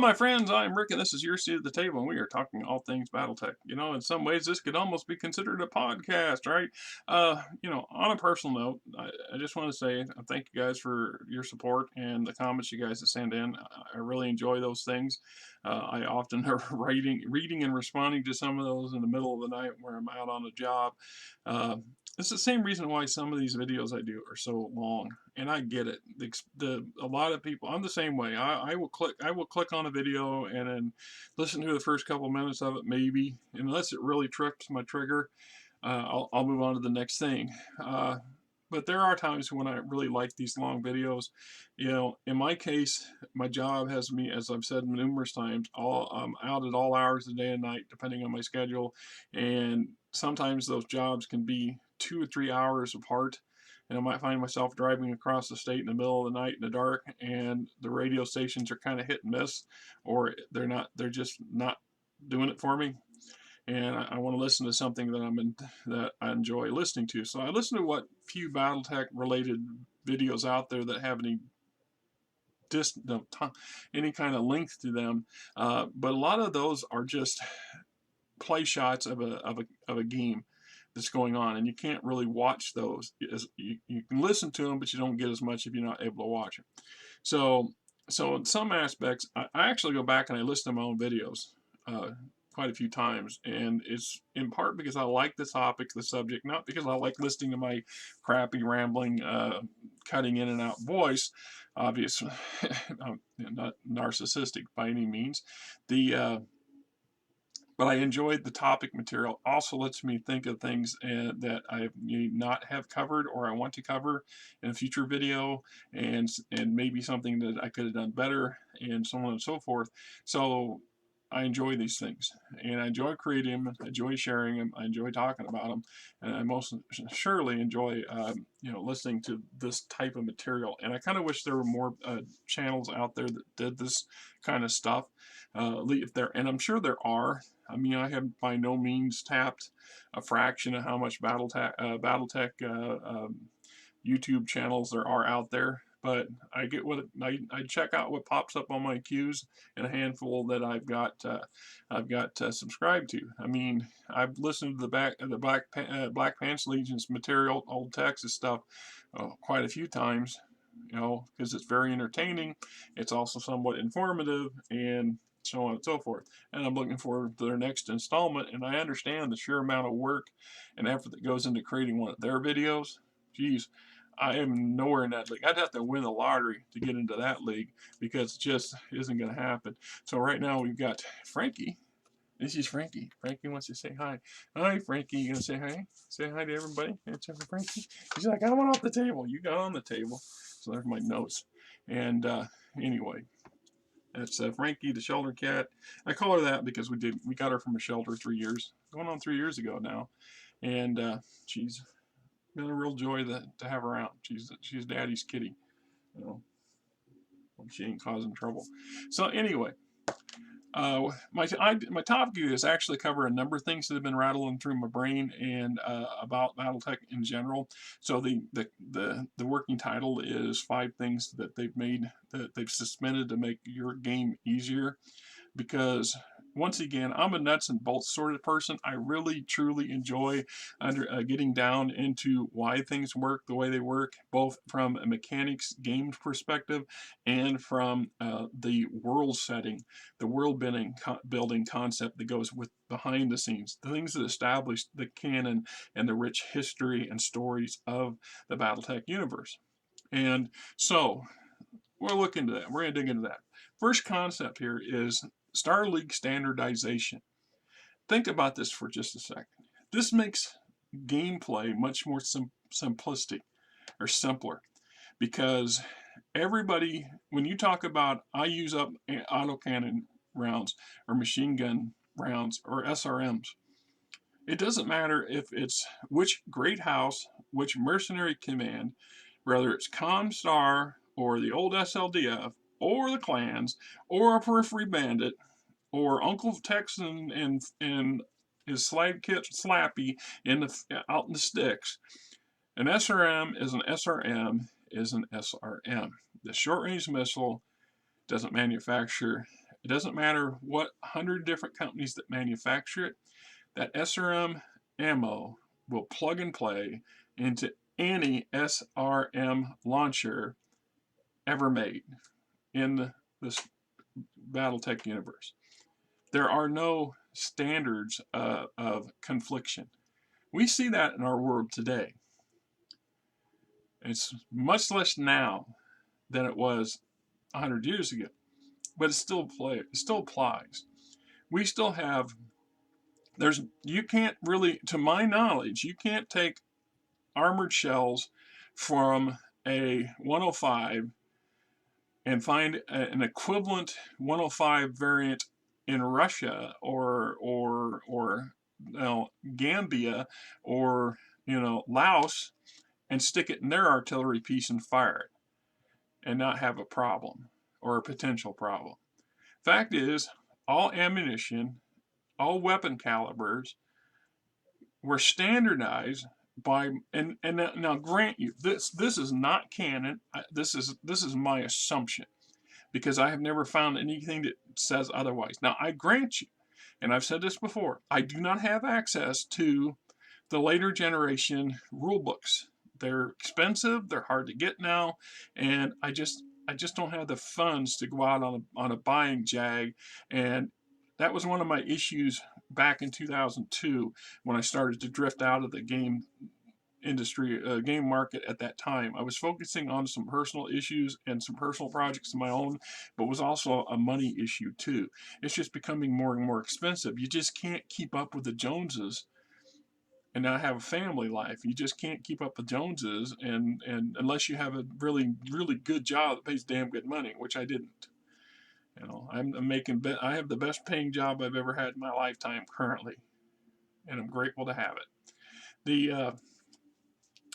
my friends, I'm Rick, and this is your seat at the table, and we are talking all things Battletech. You know, in some ways, this could almost be considered a podcast, right? On a personal note, I just want to say thank you guys for your support and the comments you guys send in. I really enjoy those things. I often are reading and responding to some of those in the middle of the night where I'm out on a job. Uh, it's the same reason why some of these videos I do are so long, and I get it. A lot of people, I'm the same way. I will click on a video and then listen to the first couple minutes of it, maybe, unless it really trips my trigger. I'll move on to the next thing. But there are times when I really like these long videos. You know, in my case, my job has me, as I've said numerous times, I'm out at all hours of the day and night, depending on my schedule, and sometimes those jobs can be 2 or 3 hours apart. And I might find myself driving across the state in the middle of the night in the dark, and the radio stations are kind of hit and miss, or they're just not doing it for me. And I want to listen to something that I enjoy listening to. So I listen to what few BattleTech related videos out there that have any kind of length to them. But a lot of those are just play shots of a game that's going on, and you can't really watch those. You can listen to them, but you don't get as much if you're not able to watch them. So in some aspects, I actually go back and I listen to my own videos quite a few times, and it's in part because I like the topic, the subject, not because I like listening to my crappy rambling, cutting in and out voice. Obviously, I'm not narcissistic by any means. The but I enjoyed the topic material. Also lets me think of things that I may not have covered or I want to cover in a future video, and maybe something that I could have done better, and so on and so forth. So I enjoy these things, and I enjoy creating them. I enjoy sharing them. I enjoy talking about them, and I most surely enjoy, listening to this type of material. And I kind of wish there were more channels out there that did this kind of stuff. If there, and I'm sure there are. I mean, I have by no means tapped a fraction of how much BattleTech YouTube channels there are out there, but I get I check out what pops up on my queues, and a handful that I've got subscribed to. I mean, I've listened to the Black Pants Legion's material, old Texas stuff, quite a few times. You know, because it's very entertaining. It's also somewhat informative, and so on and so forth. And I'm looking forward to their next installment, and I understand the sheer amount of work and effort that goes into creating one of their videos. Geez, I am nowhere in that league. I'd have to win the lottery to get into that league, because it just isn't going to happen. So right now we've got Frankie. This is Frankie. Frankie wants to say hi. Hi, Frankie. You gonna say hi? Say hi to everybody. Answer for Frankie. He's like, I went off the table. You got on the table. So there's my notes. And anyway, that's Frankie, the shelter cat. I call her that because we got her from a shelter 3 years, going on 3 years ago now, and she's been a real joy to have her out. She's Daddy's kitty, you know. She ain't causing trouble. So anyway, my topic is actually cover a number of things that have been rattling through my brain, and about BattleTech in general. So the working title is 5 things that they've suspended to make your game easier. Because once again, I'm a nuts and bolts sort of person. I really truly enjoy getting down into why things work the way they work, both from a mechanics games perspective and from the world setting, the world building concept that goes with behind the scenes, the things that establish the canon and the rich history and stories of the BattleTech universe. And so we'll look into that. We're going to dig into that. First concept here is Star League standardization. Think about this for just a second. This makes gameplay much more simplistic, or simpler, because everybody, when you talk about I use up autocannon rounds or machine gun rounds or SRMs, it doesn't matter if it's which great house, which mercenary command, whether it's Comstar or the old SLDF or the clans or a periphery bandit or Uncle Texan and his slave kit Slappy out in the sticks. An SRM is an SRM is an SRM. The short range missile doesn't manufacture It doesn't matter what 100 different companies that manufacture it. That SRM ammo will plug and play into any SRM launcher ever made in this Battletech universe. There are no standards of confliction. We see that in our world today. It's much less now than it was 100 years ago, but it still applies. We still have, you can't really, to my knowledge, you can't take armored shells from a 105 and find an equivalent 105 variant in Russia or Gambia or Laos and stick it in their artillery piece and fire it and not have a problem or a potential problem. Fact is, all ammunition, all weapon calibers were standardized by, and now grant you, this is not canon. This is my assumption, because I have never found anything that says otherwise. Now, I grant you, and I've said this before, I do not have access to the later generation rule books. They're expensive, they're hard to get now, and I just don't have the funds to go out on a buying jag. And that was one of my issues back in 2002 when I started to drift out of the game industry, game market at that time. I was focusing on some personal issues and some personal projects of my own, but was also a money issue too. It's just becoming more and more expensive. You just can't keep up with the Joneses and not have a family life. You just can't keep up with Joneses, and unless you have a really, really good job that pays damn good money, which I didn't. I have the best paying job I've ever had in my lifetime currently, and I'm grateful to have it.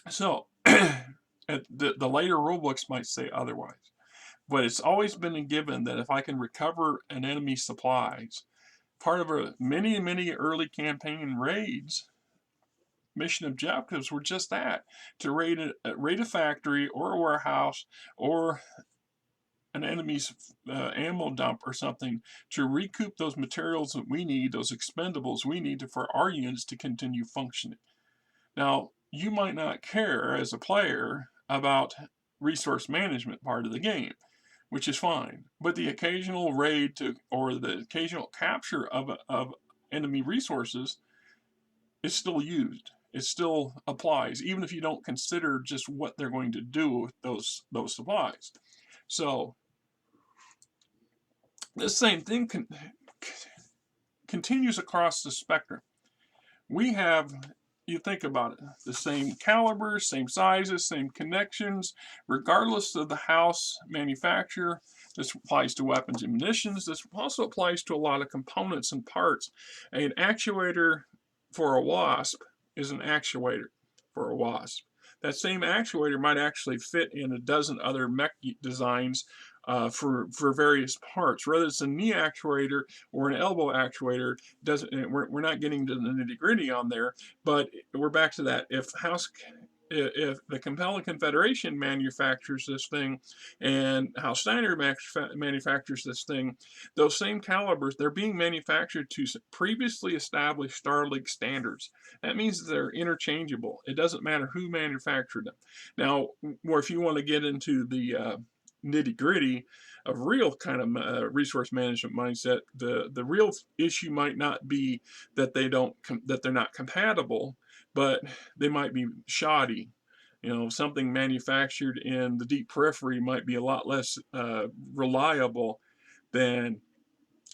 So the later rule books might say otherwise, but it's always been a given that if I can recover an enemy's supplies, part of many early campaign raids, mission objectives were just that: to raid a factory or a warehouse or an enemy's ammo dump or something, to recoup those materials that we need, those expendables we need for our units to continue functioning. Now, you might not care as a player about resource management part of the game, which is fine, but the occasional raid or the occasional capture of enemy resources is still used. It still applies, even if you don't consider just what they're going to do with those supplies. So this same thing continues across the spectrum. We have, you think about it, the same calibers, same sizes, same connections, regardless of the house manufacturer. This applies to weapons and munitions. This also applies to a lot of components and parts. An actuator for a wasp is an actuator for a wasp. That same actuator might actually fit in a dozen other mech designs for various parts. Whether it's a knee actuator or an elbow actuator, we're not getting to the nitty-gritty on there, but we're back to that. If the Compelling Confederation manufactures this thing and House Steiner manufactures this thing, those same calibers, they're being manufactured to previously established Star League standards. That means they're interchangeable. It doesn't matter who manufactured them. Now, or if you want to get into the nitty-gritty of real kind of resource management mindset, the real issue might not be that they're not compatible, but they might be shoddy. Something manufactured in the deep periphery might be a lot less reliable than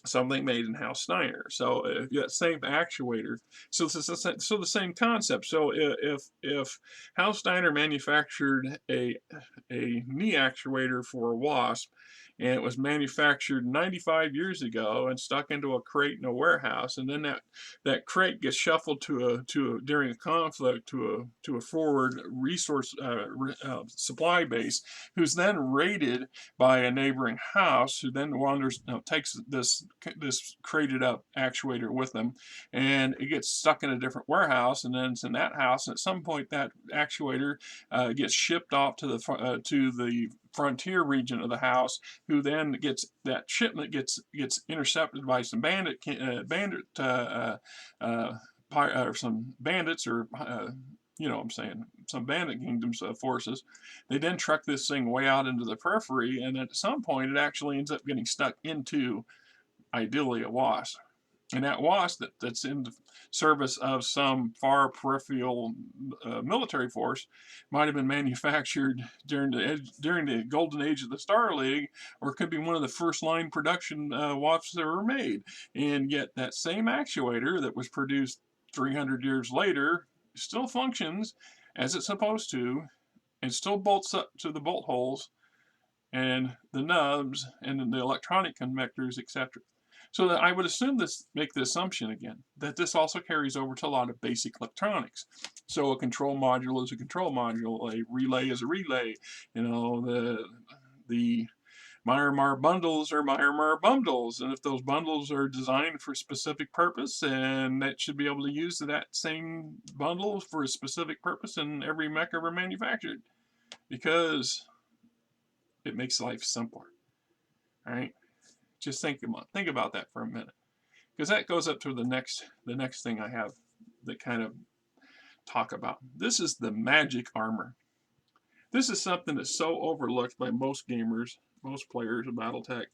something made in House Steiner. So if you got same actuator, so the same concept. So if House Steiner manufactured a knee actuator for a wasp, and it was manufactured 95 years ago and stuck into a crate in a warehouse, and then that crate gets shuffled during a conflict to a forward resource supply base, who's then raided by a neighboring house, who then takes this this crated up actuator with them, and it gets stuck in a different warehouse, and then it's in that house, and at some point that actuator gets shipped off to the frontier region of the house, who then gets that shipment gets intercepted by some or some bandits, or you know what I'm saying, some bandit kingdoms forces. They then truck this thing way out into the periphery, and at some point it actually ends up getting stuck into, ideally, a wasp. And that wasp that's in the service of some far peripheral military force might have been manufactured during the golden age of the Star League, or it could be one of the first line production wasps that were made. And yet that same actuator that was produced 300 years later still functions as it's supposed to, and still bolts up to the bolt holes and the nubs and the electronic connectors, etc. So that I would make the assumption again that this also carries over to a lot of basic electronics. So a control module is a control module, a relay is a relay. You know, the Myanmar bundles are Myanmar bundles, and if those bundles are designed for a specific purpose, and that should be able to use that same bundle for a specific purpose in every mech ever manufactured, because it makes life simpler. All right, just think about that for a minute, because that goes up to the next thing I have that kind of talk about. This is the magic armor. This is something that's so overlooked by most gamers, most players of Battletech,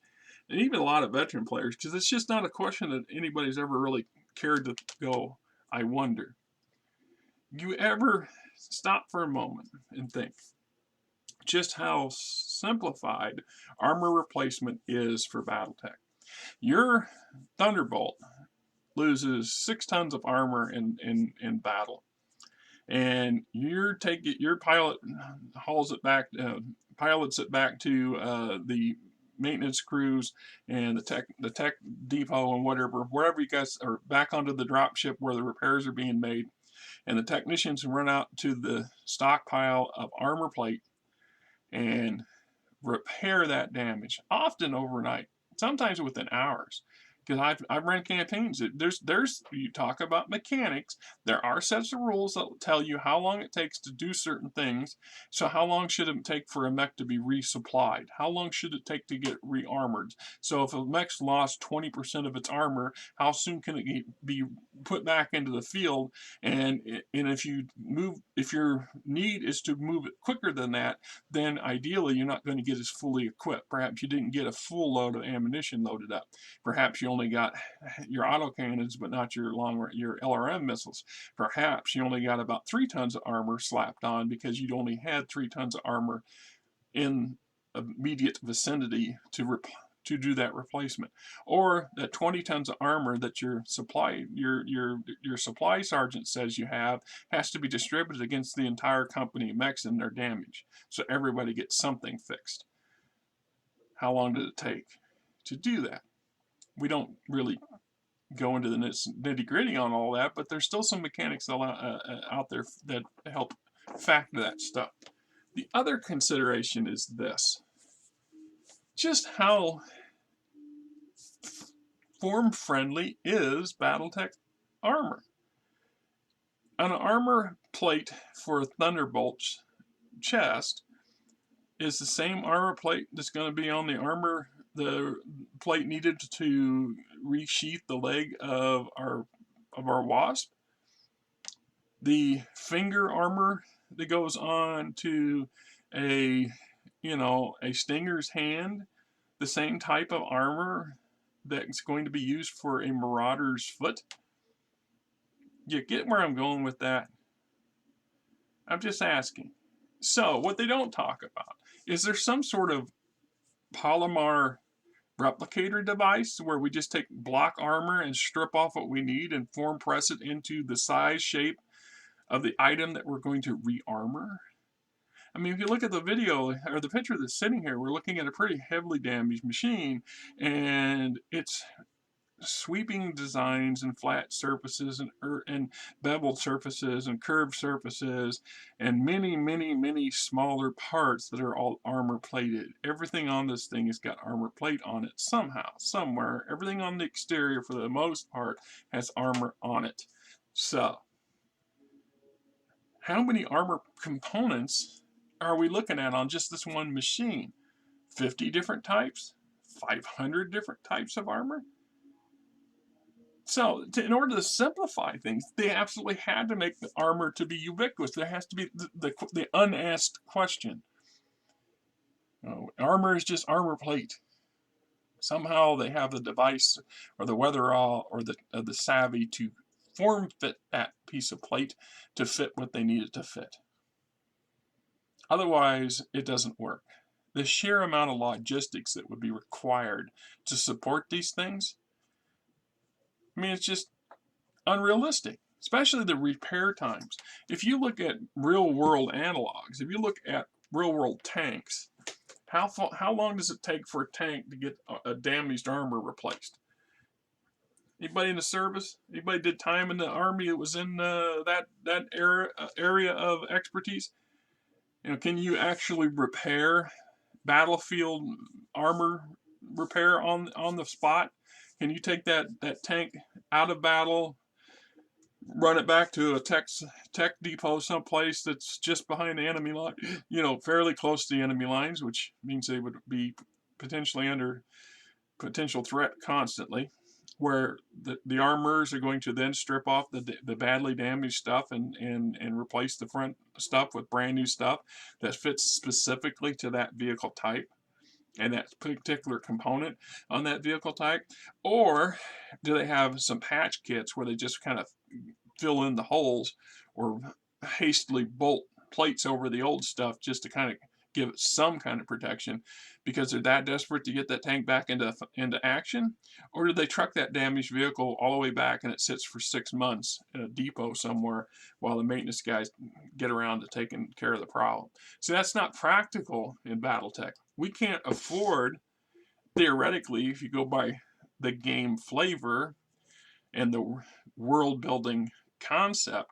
and even a lot of veteran players, because it's just not a question that anybody's ever really cared to go, I wonder. You ever stop for a moment and think just how simplified armor replacement is for Battletech? Your Thunderbolt loses 6 tons of armor in battle, and your pilot pilots it back to the maintenance crews and the tech depot and wherever you guys are, back onto the drop ship where the repairs are being made, and the technicians run out to the stockpile of armor plate and repair that damage, often overnight, sometimes within hours. Because I've run campaigns. There's you talk about mechanics. There are sets of rules that will tell you how long it takes to do certain things. So how long should it take for a mech to be resupplied? How long should it take to get re-armored? So if a mech's lost 20% of its armor, how soon can it be put back into the field? And if your need is to move it quicker than that, then ideally you're not going to get as fully equipped. Perhaps you didn't get a full load of ammunition loaded up. Perhaps you only got your autocannons, but not your LRM missiles. Perhaps you only got about 3 tons of armor slapped on because you'd only had 3 tons of armor in immediate vicinity to do that replacement. Or that 20 tons of armor that your supply sergeant says you have has to be distributed against the entire company of mechs and their damage, so everybody gets something fixed. How long did it take to do that? We don't really go into the nitty-gritty on all that, but there's still some mechanics out there that help factor that stuff. The other consideration is this: just how form-friendly is Battletech armor? An armor plate for a Thunderbolt's chest is the same armor plate that's going to be on the plate needed to resheath the leg of our Wasp. The finger armor that goes on to a Stinger's hand, the same type of armor that's going to be used for a Marauder's foot. You get where I'm going with that? I'm just asking. So what they don't talk about is there some sort of polymer replicator device where we just take block armor and strip off what we need and form press it into the size, shape of the item that we're going to re-armor? I mean, if you look at the video or the picture that's sitting here, we're looking at a pretty heavily damaged machine, and it's sweeping designs and flat surfaces and beveled surfaces and curved surfaces and many, many, many smaller parts that are all armor plated. Everything on this thing has got armor plate on it somehow, somewhere. Everything on the exterior, for the most part, has armor on it. So, how many armor components are we looking at on just this one machine? 50 different types? 500 different types of armor? So, in order to simplify things, they absolutely had to make the armor to be ubiquitous. There has to be the unasked question. Armor is just armor plate. Somehow they have the device or the wherewithal or the savvy to form fit that piece of plate to fit what they need it to fit. Otherwise, it doesn't work. The sheer amount of logistics that would be required to support these things, I mean, it's just unrealistic, especially the repair times. If you look at real world analogs, if you look at real world tanks, how long does it take for a tank to get a damaged armor replaced? Anybody in the service? Anybody did time in the army that was in that area of expertise? Can you actually repair battlefield armor repair on the spot? Can you take that tank out of battle, run it back to a tech depot someplace that's just behind the enemy line, fairly close to the enemy lines, which means they would be potentially under potential threat constantly, where the armorers are going to then strip off the badly damaged stuff and replace the front stuff with brand new stuff that fits specifically to that vehicle type and that particular component on that vehicle type? Or do they have some patch kits where they just kind of fill in the holes or hastily bolt plates over the old stuff just to kind of give it some kind of protection because they're that desperate to get that tank back into action? Or do they truck that damaged vehicle all the way back and it sits for 6 months in a depot somewhere while the maintenance guys get around to taking care of the problem? So that's not practical in Battletech. We can't afford, theoretically, if you go by the game flavor and the world building concept,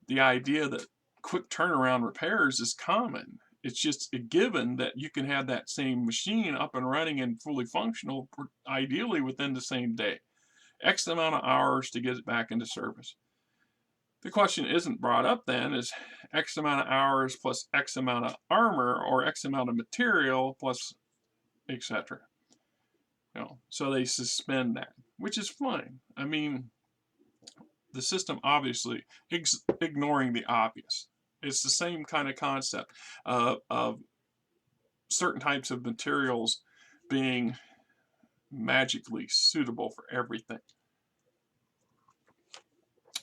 the idea that quick turnaround repairs is common. It's just a given that you can have that same machine up and running and fully functional, ideally within the same day. X amount of hours to get it back into service. The question isn't brought up then is X amount of hours plus X amount of armor or X amount of material plus etc. So they suspend that, which is fine. I mean, the system obviously ignoring the obvious. It's the same kind of concept of certain types of materials being magically suitable for everything.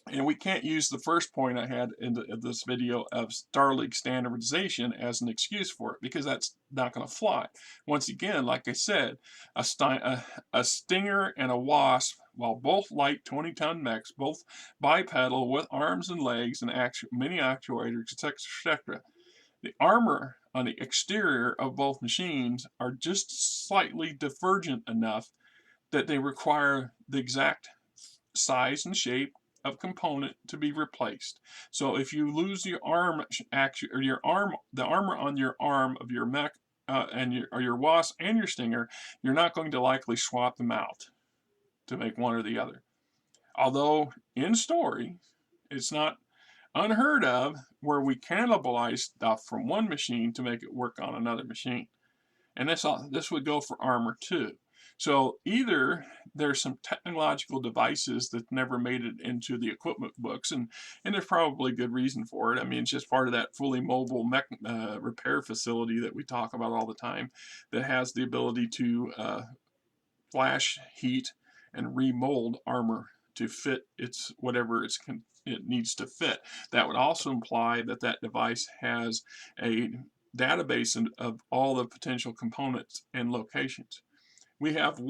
And we can't use the first point I had in this video of Starlink standardization as an excuse for it, because that's not going to fly. Once again, like I said, a Stinger and a Wasp, while both light 20-ton mechs, both bipedal with arms and legs and many actuators, etc. The armor on the exterior of both machines are just slightly divergent enough that they require the exact size and shape of component to be replaced. So if you lose your arm or the armor on your arm of your mech and your Wasp and your Stinger, you're not going to likely swap them out to make one or the other. Although in story, it's not unheard of where we cannibalize stuff from one machine to make it work on another machine. And this would go for armor too. So either there's some technological devices that never made it into the equipment books, and there's probably good reason for it. I mean, it's just part of that fully mobile mech repair facility that we talk about all the time that has the ability to flash, heat, and remold armor to fit whatever it needs to fit. That would also imply that device has a database of all the potential components and locations. We have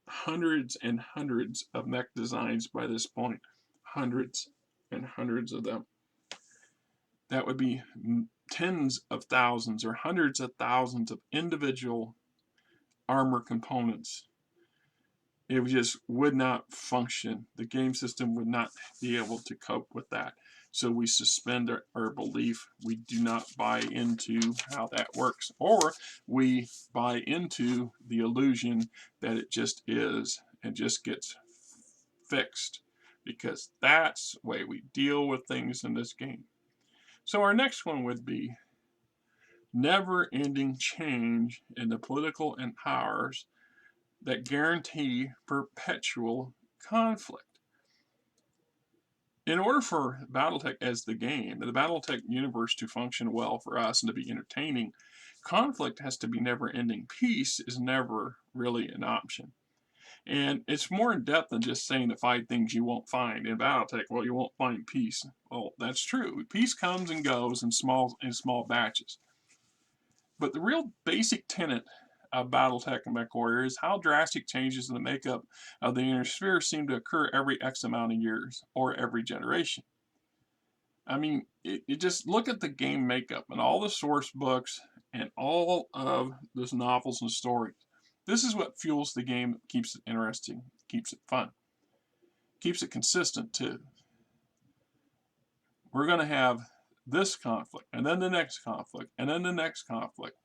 hundreds and hundreds of mech designs by this point. Hundreds and hundreds of them. That would be tens of thousands or hundreds of thousands of individual armor components it just would not function. The game system would not be able to cope with that. So we suspend our belief. We do not buy into how that works, or we buy into the illusion that it just is and just gets fixed, because that's the way we deal with things in this game. So our next one would be never-ending change in the political and powers that guarantee perpetual conflict. In order for Battletech as the game, the Battletech universe to function well for us and to be entertaining, conflict has to be never-ending. Peace is never really an option. And it's more in depth than just saying the 5 things you won't find in Battletech. Well, you won't find peace. Well, that's true. Peace comes and goes in small batches. But the real basic tenet of Battletech and MechWarrior is how drastic changes in the makeup of the inner sphere seem to occur every X amount of years, or every generation. I mean, you just look at the game makeup and all the source books and all of those novels and stories. This is what fuels the game, keeps it interesting, keeps it fun, keeps it consistent too. We're going to have this conflict, and then the next conflict, and then the next conflict.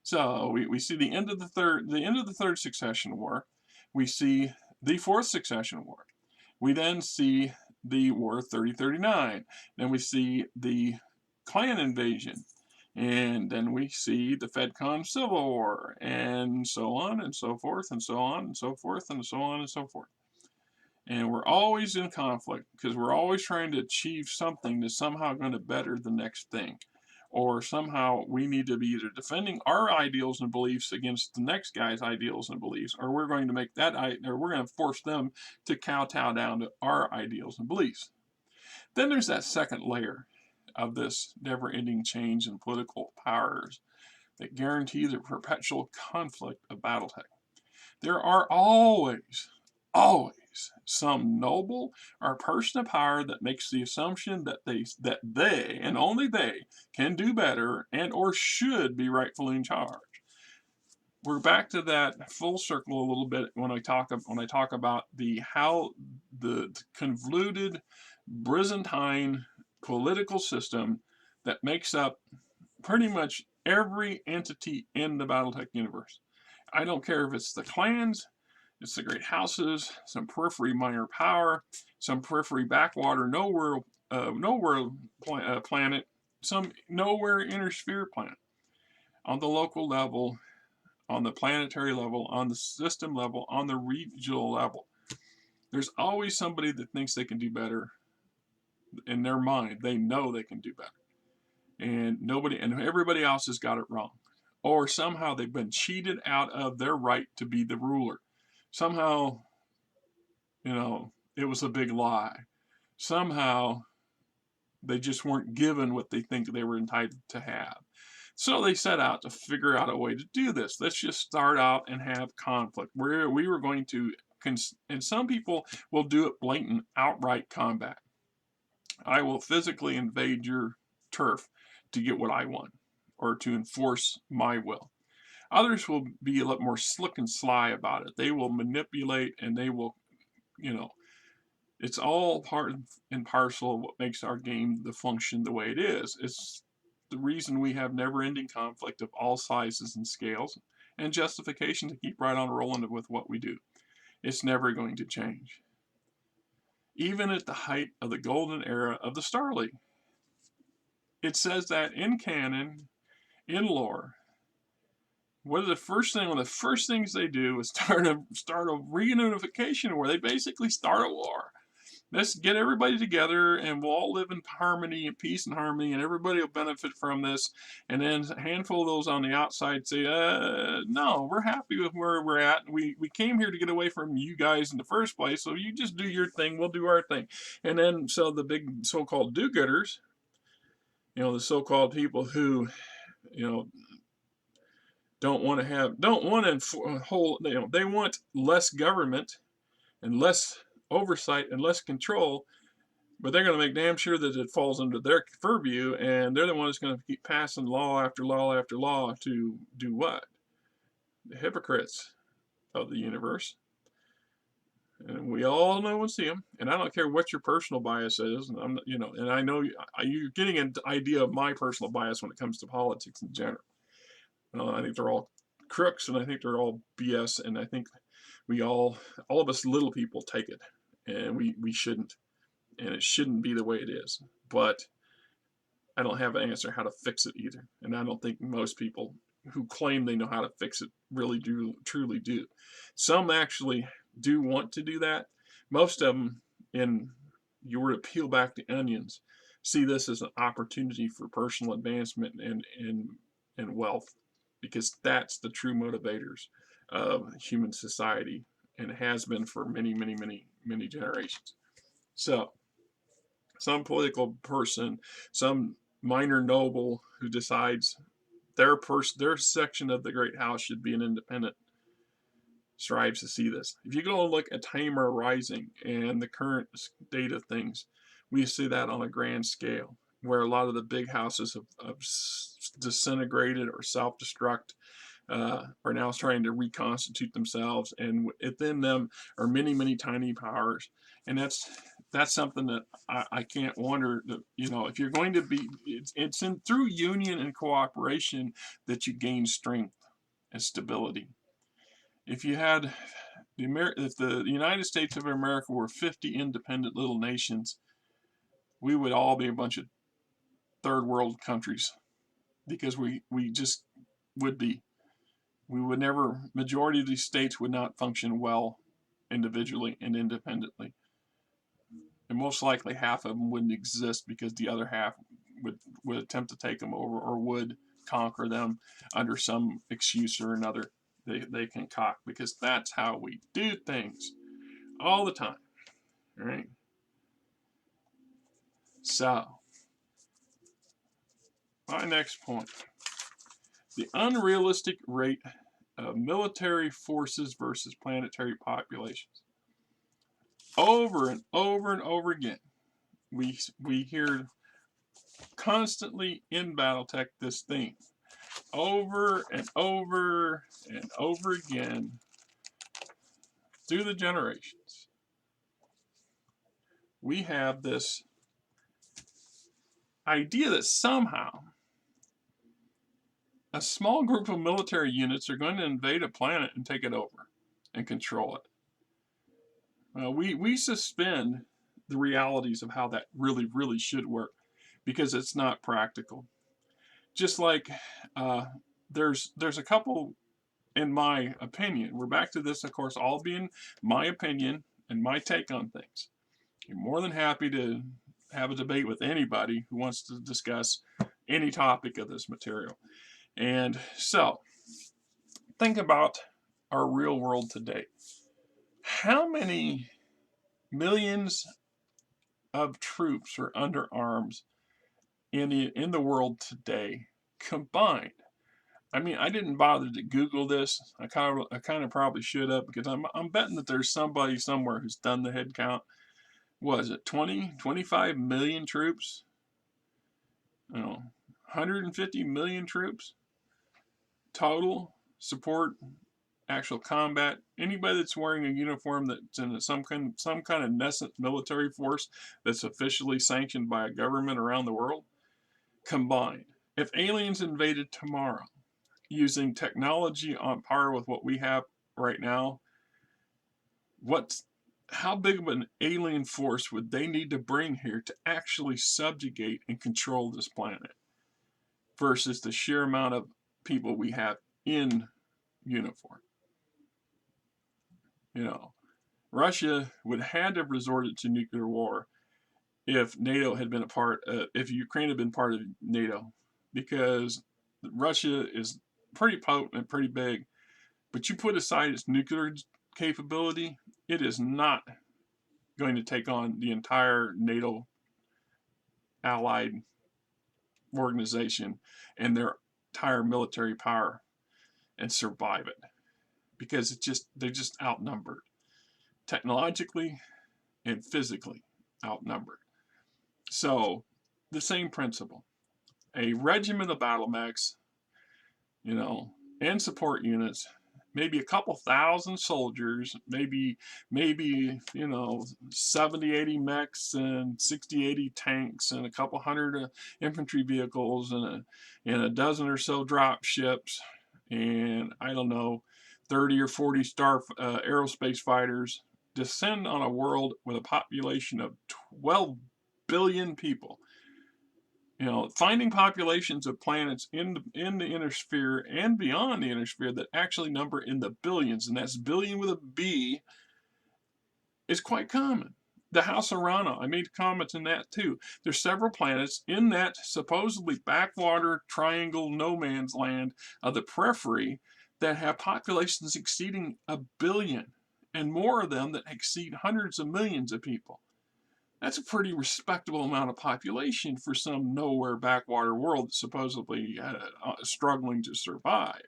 So we see the end of the third succession war. We see the 4th succession war. We then see the War of 3039. Then we see the clan invasion. And then we see the FedCon Civil War, and so on and so forth, and so on and so forth, and so on and so forth. And we're always in conflict because we're always trying to achieve something that's somehow going to better the next thing. Or somehow we need to be either defending our ideals and beliefs against the next guy's ideals and beliefs, or we're going to make that, or we're going to force them to kowtow down to our ideals and beliefs. Then there's that second layer of this never-ending change in political powers that guarantee the perpetual conflict of Battletech. There are always some noble or person of power that makes the assumption that they and only they can do better and or should be rightfully in charge. We're back to that full circle a little bit when I talk about how the convoluted Byzantine political system that makes up pretty much every entity in the Battletech universe. I don't care if it's the clans, it's the great houses, some periphery minor power, some periphery backwater nowhere planet, some nowhere inner sphere planet. On the local level, on the planetary level, on the system level, on the regional level, there's always somebody that thinks they can do better. In their mind, they know they can do better, and everybody else has got it wrong, or somehow they've been cheated out of their right to be the ruler. Somehow, it was a big lie. Somehow, they just weren't given what they think they were entitled to have. So they set out to figure out a way to do this. Let's just start out and have conflict. We were going to, and some people will do it blatant, outright combat. I will physically invade your turf to get what I want, or to enforce my will. Others will be a lot more slick and sly about it. They will manipulate, and they will, it's all part and parcel of what makes our game function the way it is. It's the reason we have never-ending conflict of all sizes and scales, and justification to keep right on rolling with what we do. It's never going to change. Even at the height of the golden era of the Star League. It says that in canon, in lore, one of the first things they do is start a reunification where they basically start a war. Let's get everybody together and we'll all live in harmony and peace and harmony, and everybody will benefit from this. And then a handful of those on the outside say, no, we're happy with where we're at. We came here to get away from you guys in the first place, so you just do your thing, we'll do our thing. And then so the big so-called do-gooders, the so-called people who, they want less government and less oversight and less control, but they're going to make damn sure that it falls under their purview, and they're the ones going to keep passing law after law after law to do what? The hypocrites of the universe. And we all know and see them. And I don't care what your personal bias is. And I'm, and I know you're getting an idea of my personal bias when it comes to politics in general. I think they're all crooks, and I think they're all BS. And I think we all of us little people take it, and we shouldn't. And it shouldn't be the way it is. But I don't have an answer how to fix it either. And I don't think most people who claim they know how to fix it really do, truly do. Some actually do want to do that. Most of them, in you were to peel back the onions, see this as an opportunity for personal advancement and wealth, because that's the true motivators of human society, and has been for many, many, many, many generations. So some political person, some minor noble who decides their section of the great house should be an independent, strives to see this. If you go and look at Tamar Rising and the current state of things, we see that on a grand scale, where a lot of the big houses have disintegrated or self-destruct, are now trying to reconstitute themselves, and within them are many, many tiny powers. And that's something that I can't wonder that, if you're going to be, it's in through union and cooperation that you gain strength and stability. If you had if the United States of America were 50 independent little nations, we would all be a bunch of third world countries, because we just would be. We would never, majority of these states would not function well individually and independently. And most likely half of them wouldn't exist, because the other half would attempt to take them over, or would conquer them under some excuse or another they concoct, because that's how we do things all the time. All right? So, my next point: the unrealistic rate of military forces versus planetary populations. Over and over and over again, we hear constantly in Battletech this theme, over and over and over again through the generations. We have this idea that somehow a small group of military units are going to invade a planet and take it over and control it. We suspend the realities of how that really, really should work, because it's not practical. Just like there's a couple, in my opinion, we're back to this, of course, all being my opinion and my take on things. You're more than happy to have a debate with anybody who wants to discuss any topic of this material. And so, think about our real world today. How many millions of troops are under arms in the world today combined? I mean, I didn't bother to Google this. I kind of probably should have, because I'm betting that there's somebody somewhere who's done the head count. Was it 20, 25 million troops? 150 million troops total support actual combat. Anybody that's wearing a uniform that's in some kind of nascent military force that's officially sanctioned by a government around the world, combined. If aliens invaded tomorrow using technology on par with what we have right now, how big of an alien force would they need to bring here to actually subjugate and control this planet, versus the sheer amount of people we have in uniform? Russia would have to have resorted to nuclear war if NATO had been if Ukraine had been part of NATO, because Russia is pretty potent and pretty big, but you put aside its nuclear capability, it is not going to take on the entire NATO allied organization and their entire military power and survive it, because they're just outnumbered, technologically and physically outnumbered. So the same principle: a regiment of battle mechs, and support units, maybe a couple thousand soldiers, maybe 70, 80 mechs and 60, 80 tanks and a couple hundred infantry vehicles and a dozen or so drop ships and I don't know 30 or 40 aerospace fighters descend on a world with a population of 12 billion people. Finding populations of planets in the inner sphere and beyond the inner sphere that actually number in the billions, and that's billion with a B, is quite common. The House of Rana, I made comments in that too. There's several planets in that supposedly backwater triangle no man's land of the periphery that have populations exceeding a billion, and more of them that exceed hundreds of millions of people. That's a pretty respectable amount of population for some nowhere backwater world that's supposedly struggling to survive.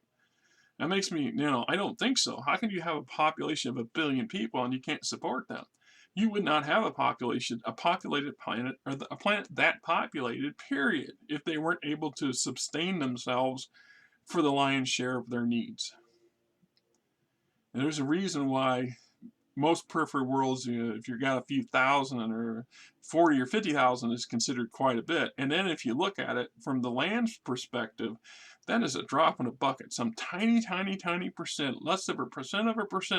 That makes me, I don't think so. How can you have a population of a billion people and you can't support them? You would not have a populated planet, or a planet that populated, period, if they weren't able to sustain themselves for the lion's share of their needs. And there's a reason why most periphery worlds, if you've got a few thousand or 40 or 50,000 is considered quite a bit. And then if you look at it from the land's perspective, that is a drop in a bucket. Some tiny, tiny, tiny percent, less than a percent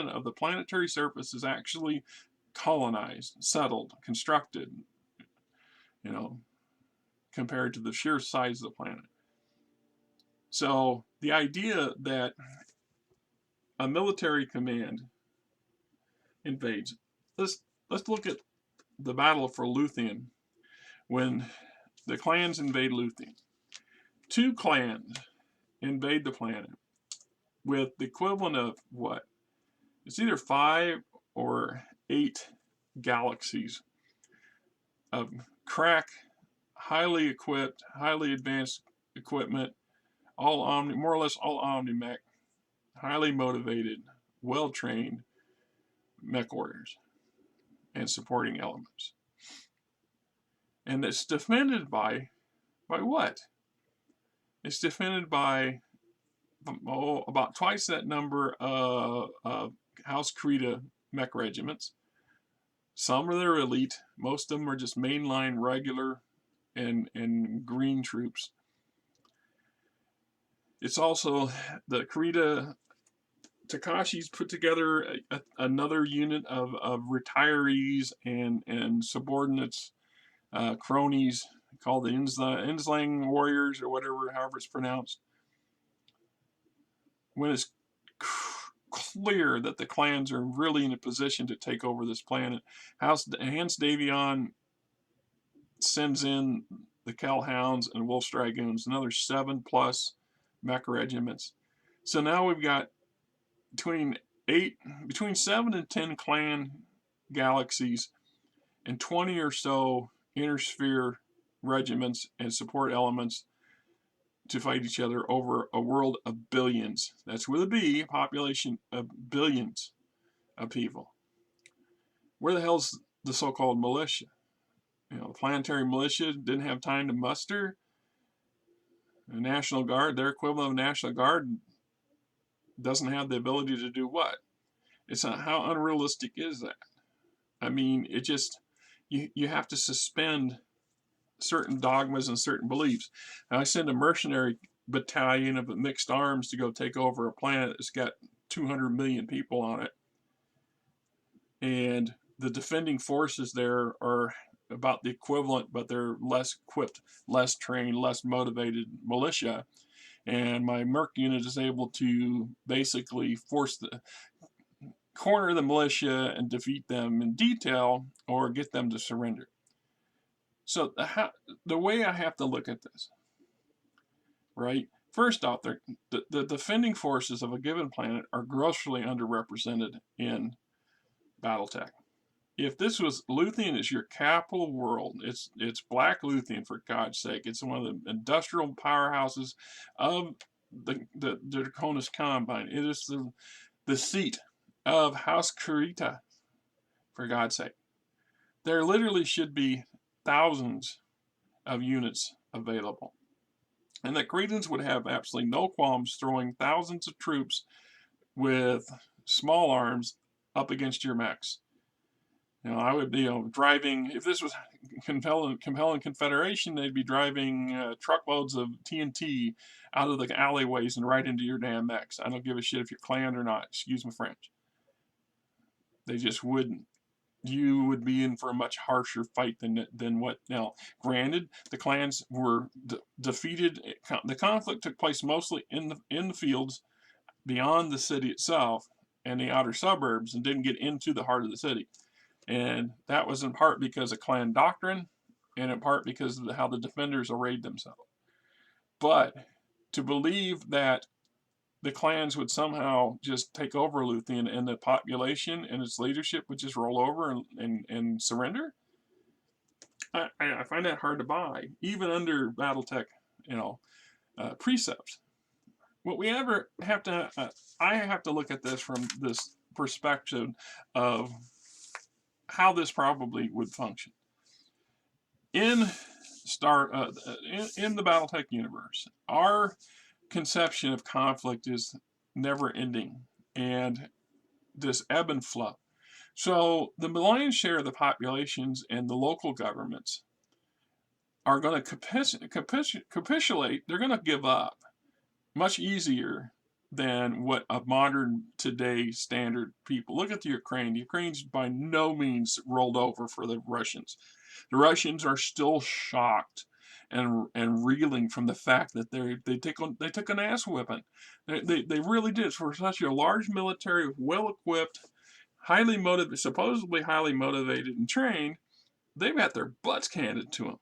of the planetary surface is actually colonized, settled, constructed, compared to the sheer size of the planet. So the idea that a military command invades. Let's look at the battle for Luthien when the clans invade Luthien. 2 clans invade the planet with the equivalent of what? It's either 5 or 8 galaxies of crack, highly equipped, highly advanced equipment, more or less all Omni-Mech, highly motivated, well-trained mech warriors and supporting elements. And it's defended by what? It's defended by about twice that number of House Krita mech regiments. Some are their elite. Most of them are just mainline regular and green troops. It's also the Krita Takashi's put together another unit of retirees and subordinates, cronies, called the Inslang Warriors or whatever, however it's pronounced. When it's clear that the clans are really in a position to take over this planet, Hans Davion sends in the Kellhounds and Wolf's Dragoons, another 7+ mech regiments. So now we've got between 7 and 10 clan galaxies and 20 or so inner sphere regiments and support elements to fight each other over a world of billions. That's with a B, population of billions of people. Where the hell's the so-called militia? The planetary militia didn't have time to muster. The National Guard, their equivalent of National Guard, doesn't have the ability to do what? It's not, how unrealistic is that? I mean, it just, you have to suspend certain dogmas and certain beliefs. Now, I send a mercenary battalion of mixed arms to go take over a planet that's got 200 million people on it. And the defending forces there are about the equivalent, but they're less equipped, less trained, less motivated militia. And my Merc unit is able to basically corner the militia and defeat them in detail or get them to surrender. So the way I have to look at this, right? First off, the defending forces of a given planet are grossly underrepresented in Battletech. If this was, Luthien is your capital world. It's Black Luthien, for God's sake. It's one of the industrial powerhouses of the Draconis Combine. It is the seat of House Krita, for God's sake. There literally should be thousands of units available. And the Cretans would have absolutely no qualms throwing thousands of troops with small arms up against your mechs. I would be driving, if this was compelling Confederation, they'd be driving truckloads of TNT out of the alleyways and right into your damn mechs. I don't give a shit if you're clanned or not. Excuse my French. They just wouldn't. You would be in for a much harsher fight than what. Now, granted, the clans were defeated. The conflict took place mostly in the fields beyond the city itself and the outer suburbs, and didn't get into the heart of the city. And that was in part because of clan doctrine, and in part because of how the defenders arrayed themselves. But to believe that the clans would somehow just take over Luthian and the population and its leadership would just roll over and surrender, I find that hard to buy, even under Battletech, precepts. What we ever have to, I have to look at this from this perspective of how this probably would function. In the Battletech universe, our conception of conflict is never ending and this ebb and flow. So the lion's share of the populations and the local governments are going to capitulate. They're going to give up much easier than what a modern today standard people. Look at the Ukraine. The Ukraine's by no means rolled over for the Russians. The Russians are still shocked and reeling from the fact that they took an ass whipping. They really did. For such a large military, well equipped, supposedly highly motivated and trained, they've got their butts handed to them,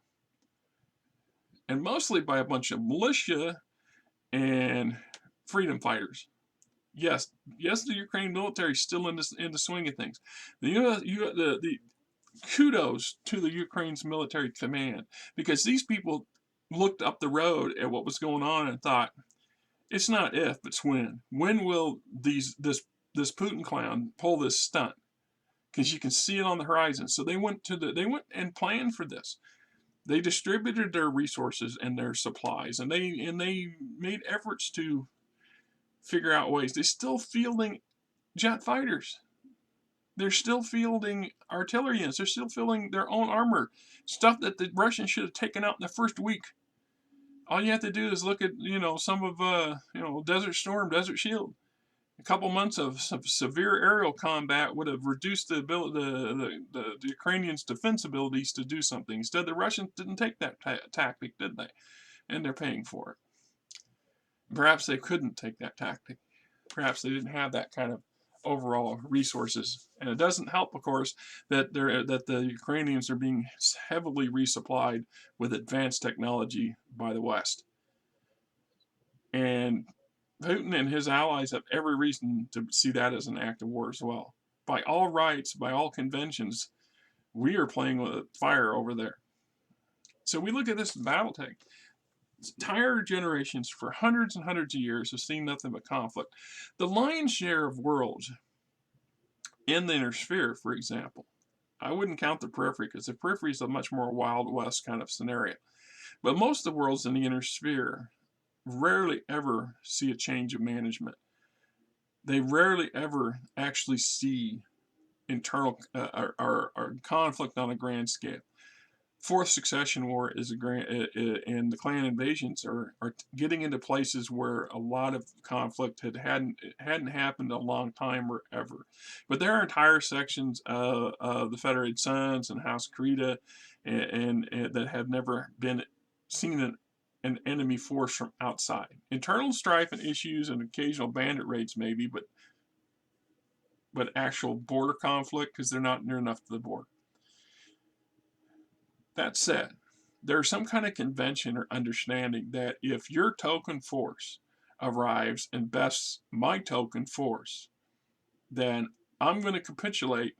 and mostly by a bunch of militia and freedom fighters. Yes, the Ukraine military is still in the swing of things. The kudos to the Ukraine's military command, because these people looked up the road at what was going on and thought, it's not if, it's when. When will this Putin clown pull this stunt? Because you can see it on the horizon. So they went and planned for this. They distributed their resources and their supplies, and they made efforts to figure out ways. They're still fielding jet fighters. They're still fielding artillery units. They're still fielding their own armor, stuff that the Russians should have taken out in the first week. All you have to do is look at some of Desert Storm, Desert Shield. A couple months of severe aerial combat would have reduced the Ukrainians' defense abilities to do something. Instead, the Russians didn't take that tactic, did they? And they're paying for it. Perhaps they couldn't take that tactic. Perhaps they didn't have that kind of overall resources. And it doesn't help, of course, that the Ukrainians are being heavily resupplied with advanced technology by the West. And Putin and his allies have every reason to see that as an act of war as well. By all rights, by all conventions, we are playing with fire over there. So we look at this Battletech. Entire generations for hundreds and hundreds of years have seen nothing but conflict. The lion's share of worlds in the inner sphere, for example, I wouldn't count the periphery, because the periphery is a much more Wild West kind of scenario. But most of the worlds in the inner sphere rarely ever see a change of management. They rarely ever actually see internal or conflict on a grand scale. Fourth Succession War is and the clan invasions are getting into places where a lot of conflict hadn't happened a long time or ever. But there are entire sections of the Federated Sons and House Krita and that have never been seen an enemy force from outside. Internal strife and issues and occasional bandit raids maybe, but actual border conflict, because they're not near enough to the border. That said, there's some kind of convention or understanding that if your token force arrives and bests my token force, then I'm going to capitulate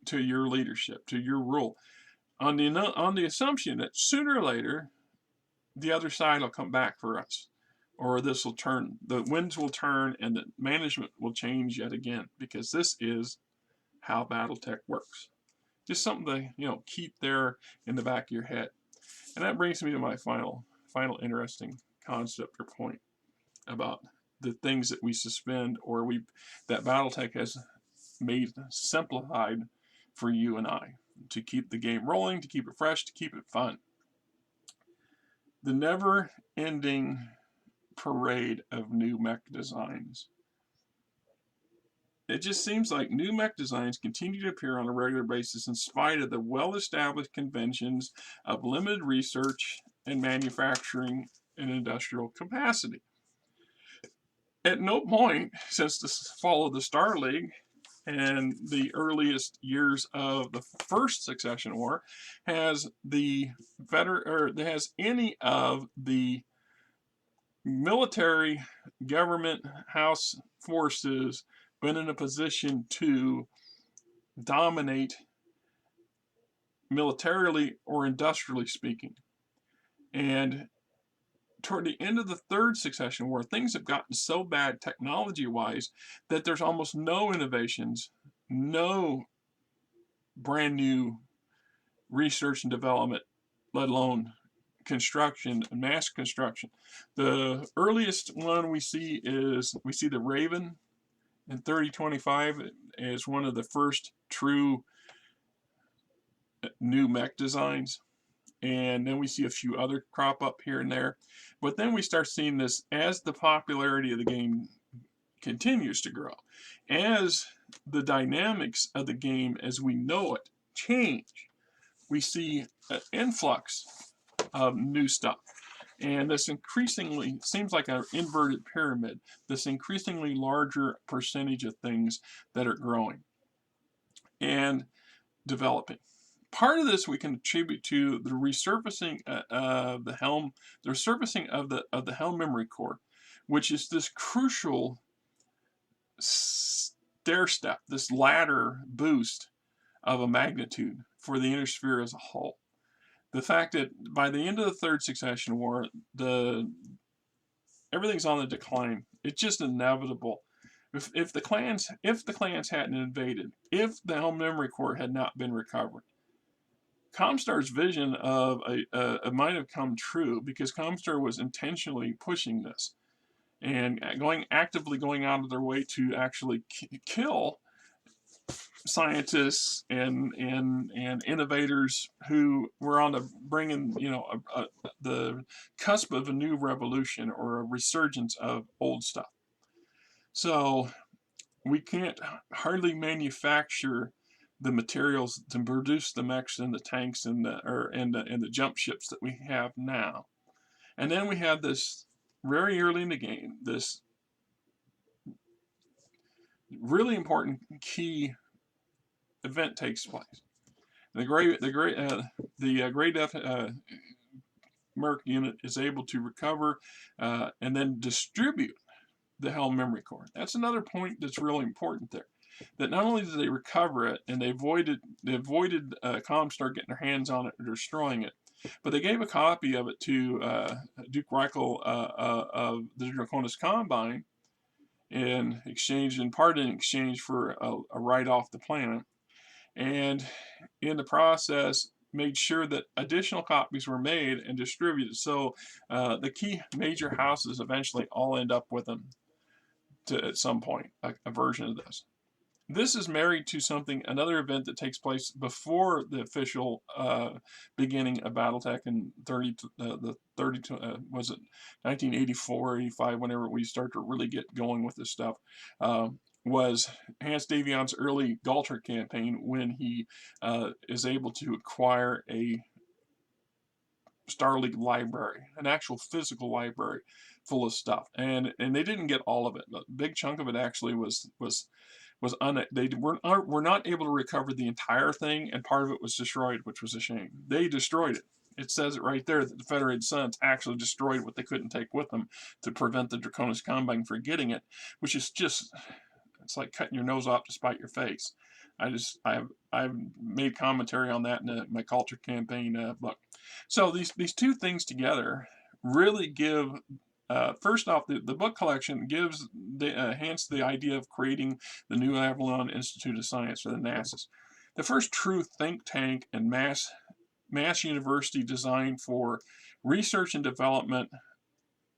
to your leadership, to your rule, on the assumption that sooner or later the other side will come back for us, or this will turn, the winds will turn, and the management will change yet again, because this is how Battletech works. Just something to keep there in the back of your head. And that brings me to my final interesting concept or point about the things that we suspend or that Battletech has made simplified for you and I to keep the game rolling, to keep it fresh, to keep it fun. The never-ending parade of new mech designs. It just seems like new mech designs continue to appear on a regular basis in spite of the well-established conventions of limited research and manufacturing and industrial capacity. At no point since the fall of the Star League and the earliest years of the first Succession War has any of the military, government, house forces been in a position to dominate militarily or industrially speaking. And toward the end of the third Succession War, things have gotten so bad technology-wise that there's almost no innovations, no brand new research and development, let alone construction, mass construction. The earliest one we see the Raven in 3025 as one of the first true new mech designs. And then we see a few other crop up here and there. But then we start seeing this as the popularity of the game continues to grow. As the dynamics of the game as we know it change, we see an influx of new stuff. And this increasingly seems like an inverted pyramid, this increasingly larger percentage of things that are growing and developing. Part of this we can attribute to the resurfacing of the helm, the resurfacing of the helm memory core, which is this crucial stair step, this ladder boost of a magnitude for the inner sphere as a whole. The fact that by the end of the third Succession War, everything's on the decline. It's just inevitable. If the clans hadn't invaded, if the helm memory core had not been recovered, Comstar's vision of might have come true because Comstar was intentionally pushing this and actively going out of their way to actually kill scientists and innovators who were on the bringing the cusp of a new revolution or a resurgence of old stuff. So we can't hardly manufacture the materials to produce the mechs and the tanks and the jump ships that we have now. And then we have this very early in the game, this really important key event takes place. The Grey Death Merc unit is able to recover and then distribute the helm memory core. That's another point that's really important there. That not only did they recover it and they avoided Comstar getting their hands on it or destroying it, but they gave a copy of it to Duke Reichel of the Draconis Combine in part in exchange for a ride off the planet, and in the process made sure that additional copies were made and distributed. So the key major houses eventually all end up with them at some point, a version of this. This is married to another event that takes place before the official beginning of Battletech in 1984, 85, whenever we start to really get going with this stuff, was Hans Davion's early Galter campaign when he is able to acquire a Star League library, an actual physical library full of stuff, and they didn't get all of it. A big chunk of it actually they were not able to recover the entire thing, and part of it was destroyed, which was a shame. They destroyed it. It says it right there that the Federated Sons actually destroyed what they couldn't take with them to prevent the Draconis Combine from getting it, which is it's like cutting your nose off to spite your face. I've made commentary on that in my Culture Campaign book. So these two things together really give. First off, the book collection gives enhance the idea of creating the New Avalon Institute of Science for the NASA's, the first true think tank and mass university designed for research and development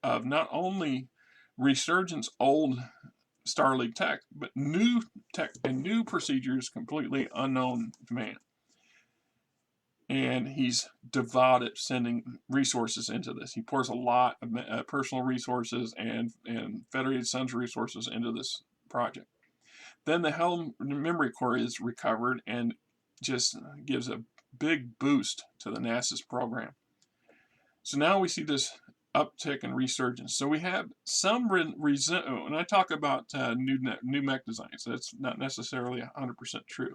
of not only Resurgence old Star League tech, but new tech and new procedures completely unknown to man. And he's devoted sending resources into this. He pours a lot of personal resources and Federated Suns resources into this project. Then the Helm memory core is recovered and just gives a big boost to the NASA's program. So now we see this uptick and resurgence. So we have some when I talk about new mech designs, that's not necessarily 100% true.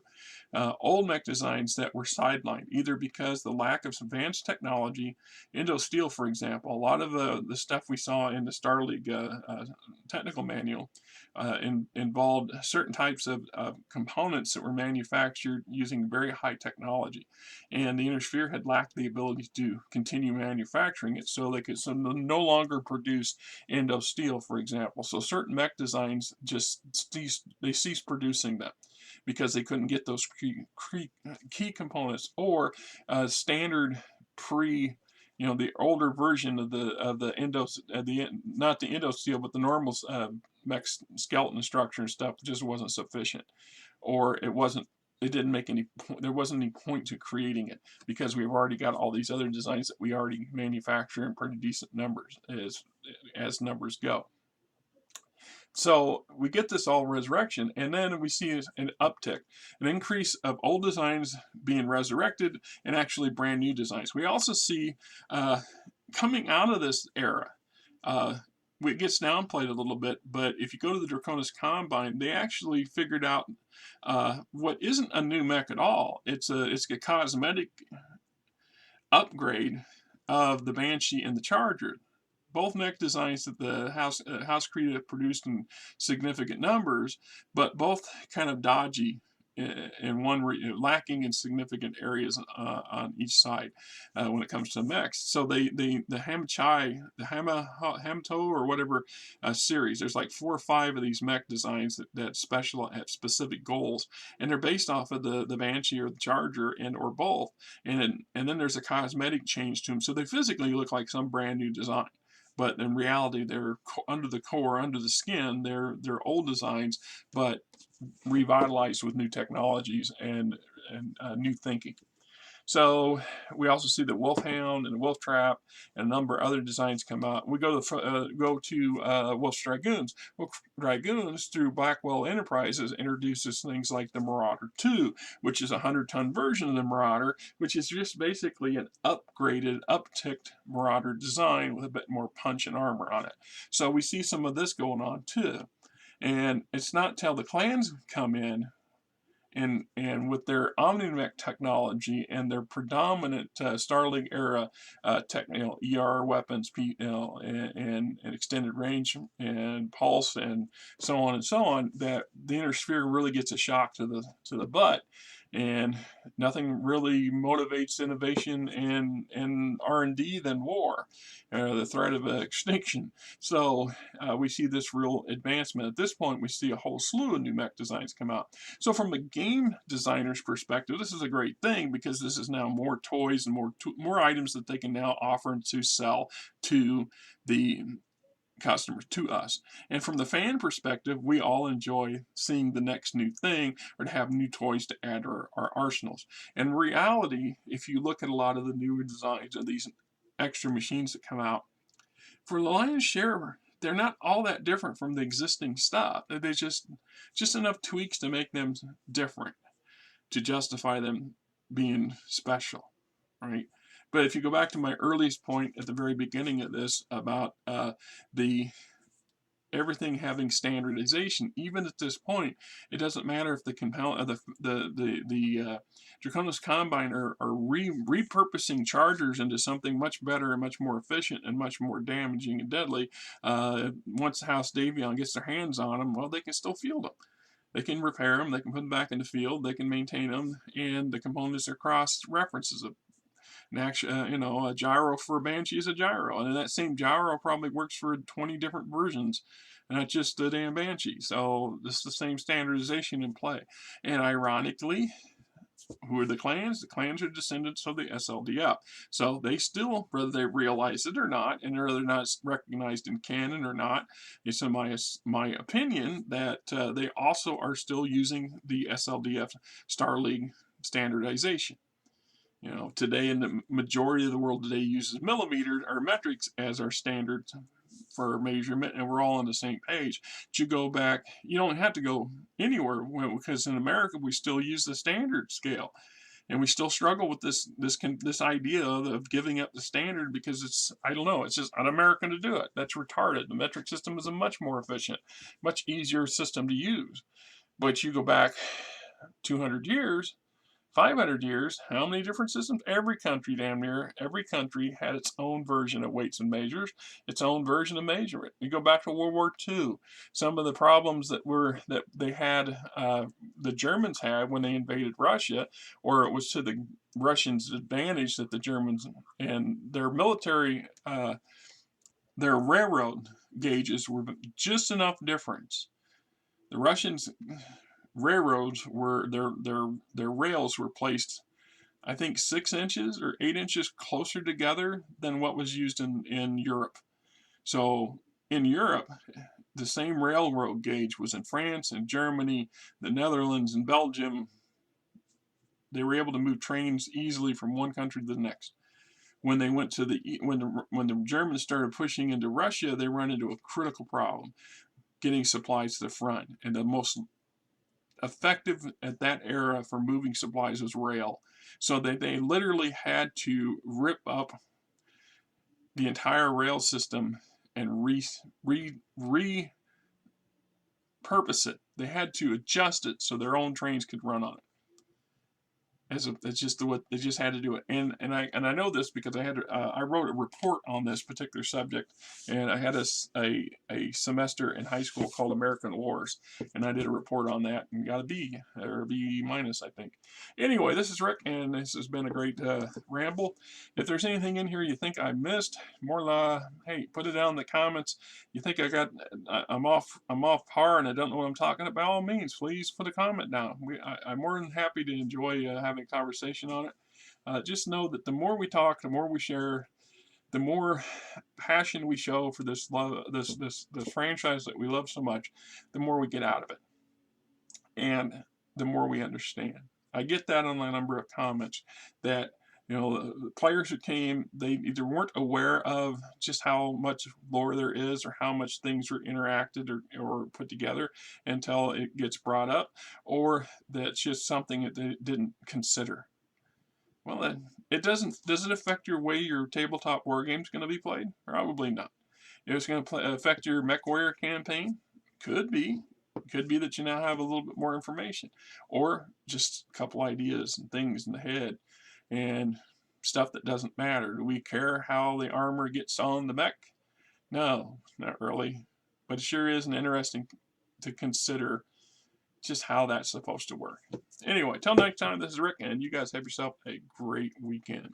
Old mech designs that were sidelined, either because the lack of advanced technology. Indo-Steel, for example, a lot of the stuff we saw in the Star League technical manual involved certain types of components that were manufactured using very high technology, and the Inner Sphere had lacked the ability to continue manufacturing it, so they could no longer produce Indo-Steel, for example. So certain mech designs just ceased producing them because they couldn't get those key components, or standard the older version of the not the Indo-Steel, but the normal mech skeleton structure and stuff just wasn't sufficient, or it didn't make any point. There wasn't any point to creating it because we've already got all these other designs that we already manufacture in pretty decent numbers as numbers go. So we get this all resurrection, and then we see an uptick, an increase of old designs being resurrected and actually brand new designs. We also see coming out of this era, it gets downplayed a little bit, but if you go to the Draconis Combine, they actually figured out what isn't a new mech at all. It's a cosmetic upgrade of the Banshee and the Charger. Both mech designs that the House Creed have produced in significant numbers, but both kind of dodgy and lacking in significant areas on each side when it comes to mechs. So the Hamato or whatever series, there's like 4 or 5 of these mech designs that have specific goals, and they're based off of the Banshee or the Charger and or both, and then there's a cosmetic change to them, so they physically look like some brand new design. But in reality, they're under the core, under the skin. They're old designs, but revitalized with new technologies and new thinking. So we also see the Wolfhound and the Wolf Trap and a number of other designs come out. We go to Wolf's Dragoons. Wolf Dragoons, through Blackwell Enterprises, introduces things like the Marauder 2, which is a 100-ton version of the Marauder, which is just basically an upgraded, upticked Marauder design with a bit more punch and armor on it. So we see some of this going on too. And it's not till the clans come in and with their OmniMech technology and their predominant Star League era ER weapons, and extended range and pulse and so on, that the Inner Sphere really gets a shock to the butt. And nothing really motivates innovation and R&D than war, the threat of extinction. So we see this real advancement. At this point, we see a whole slew of new mech designs come out. So from a game designer's perspective, this is a great thing because this is now more toys and more items that they can now offer to sell to the customers, to us. And from the fan perspective, we all enjoy seeing the next new thing or to have new toys to add to our arsenals. In reality, if you look at a lot of the newer designs of these extra machines that come out, for the lion's share, they're not all that different from the existing stuff. They're just enough tweaks to make them different, to justify them being special, right? But if you go back to my earliest point at the very beginning of this about everything having standardization, even at this point, it doesn't matter if the Draconis Combine are repurposing Chargers into something much better and much more efficient and much more damaging and deadly. Once House Davion gets their hands on them, well, they can still field them. They can repair them, they can put them back in the field, they can maintain them, and the components are cross references. A gyro for a Banshee is a gyro, and that same gyro probably works for 20 different versions, and not just the damn Banshee. So this is the same standardization in play. And ironically, who are the clans? The clans are descendants of the SLDF. So they still, whether they realize it or not, and whether they're not recognized in canon or not, it's in my opinion that they also are still using the SLDF Star League standardization. You know, today in the majority of the world today uses millimeter or metrics as our standard for measurement, and we're all on the same page. But you go back, you don't have to go anywhere, because in America we still use the standard scale, and we still struggle with this idea of giving up the standard because it's, I don't know, it's just un-American to do it. That's retarded. The metric system is a much more efficient, much easier system to use. But you go back 200 years, 500 years, how many different systems? Every country, damn near every country, had its own version of weights and measures, its own version of measurement. You go back to World War II, some of the problems that they had, the Germans had when they invaded Russia, or it was to the Russians' advantage that the Germans and their military, their railroad gauges were just enough difference. The Russians' railroads were their rails were placed, I think, 6 inches or 8 inches closer together than what was used in Europe. So in Europe, the same railroad gauge was in France and Germany, the Netherlands and Belgium. They were able to move trains easily from one country to the next. When they went to when the Germans started pushing into Russia, they run into a critical problem getting supplies to the front, and the most effective at that era for moving supplies was rail. So they literally had to rip up the entire rail system and repurpose it. They had to adjust it so their own trains could run on it. It's just what they just had to do it, and I know this because I wrote a report on this particular subject, and I had a semester in high school called American Wars, and I did a report on that and got a B or a B minus, I think. Anyway, this is Rick, and this has been a great ramble. If there's anything in here you think I missed, hey, put it down in the comments. You think I'm off par and I don't know what I'm talking about? By all means, please put a comment down. I'm more than happy to enjoy having a conversation on it. Just know that the more we talk, the more we share, the more passion we show for this franchise that we love so much, the more we get out of it, and the more we understand. I get that on a number of comments that, you know, the players who came, they either weren't aware of just how much lore there is or how much things are interacted or put together until it gets brought up, or that's just something that they didn't consider. Well, does it affect your way your tabletop war game is going to be played? Probably not. It's going to affect your Mech Warrior campaign? Could be. Could be that you now have a little bit more information, or just a couple ideas and things in the head and stuff that doesn't matter. Do we care how the armor gets on the mech? No, not really. But it sure is interesting to consider just how that's supposed to work. Anyway, till next time, this is Rick, and you guys have yourself a great weekend.